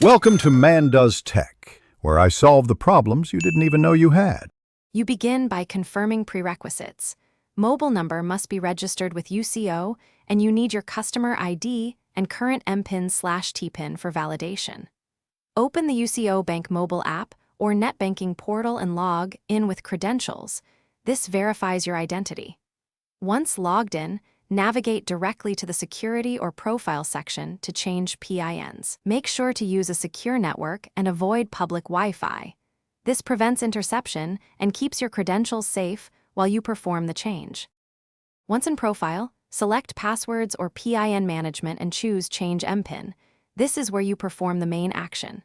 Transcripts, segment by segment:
Welcome to Man Does Tech, where I solve the problems you didn't even know you had. You begin by confirming prerequisites. Mobile number must be registered with UCO, and you need your customer ID and current Mpin/TPIN for validation. Open the UCO Bank mobile app or net banking portal and log in with credentials. This verifies your identity. Once logged in, navigate directly to the Security or Profile section to change PINs. Make sure to use a secure network and avoid public Wi-Fi. This prevents interception and keeps your credentials safe while you perform the change. Once in Profile, select Passwords or PIN Management and choose Change Mpin. This is where you perform the main action.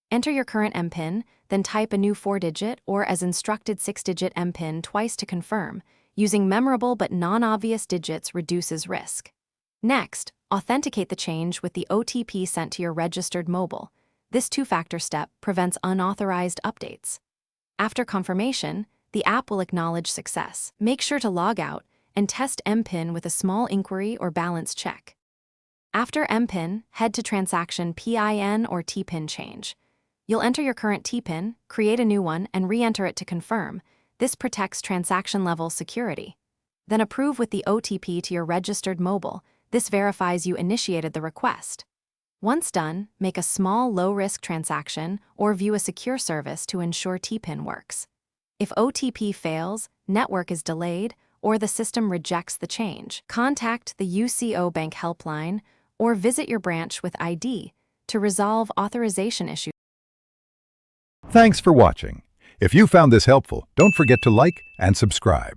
Enter your current Mpin, then type a new 4-digit or as instructed 6-digit Mpin twice to confirm. Using memorable but non-obvious digits reduces risk. Next, authenticate the change with the OTP sent to your registered mobile. This two-factor step prevents unauthorized updates. After confirmation, the app will acknowledge success. Make sure to log out and test Mpin with a small inquiry or balance check. After Mpin, head to Transaction PIN or TPIN change. You'll enter your current TPIN, create a new one, and re-enter it to confirm. This protects transaction-level security. Then approve with the OTP to your registered mobile. This verifies you initiated the request. Once done, make a small, low-risk transaction or view a secure service to ensure TPIN works. If OTP fails, network is delayed, or the system rejects the change, contact the UCO Bank helpline or visit your branch with ID to resolve authorization issues. Thanks for watching. If you found this helpful, don't forget to like and subscribe.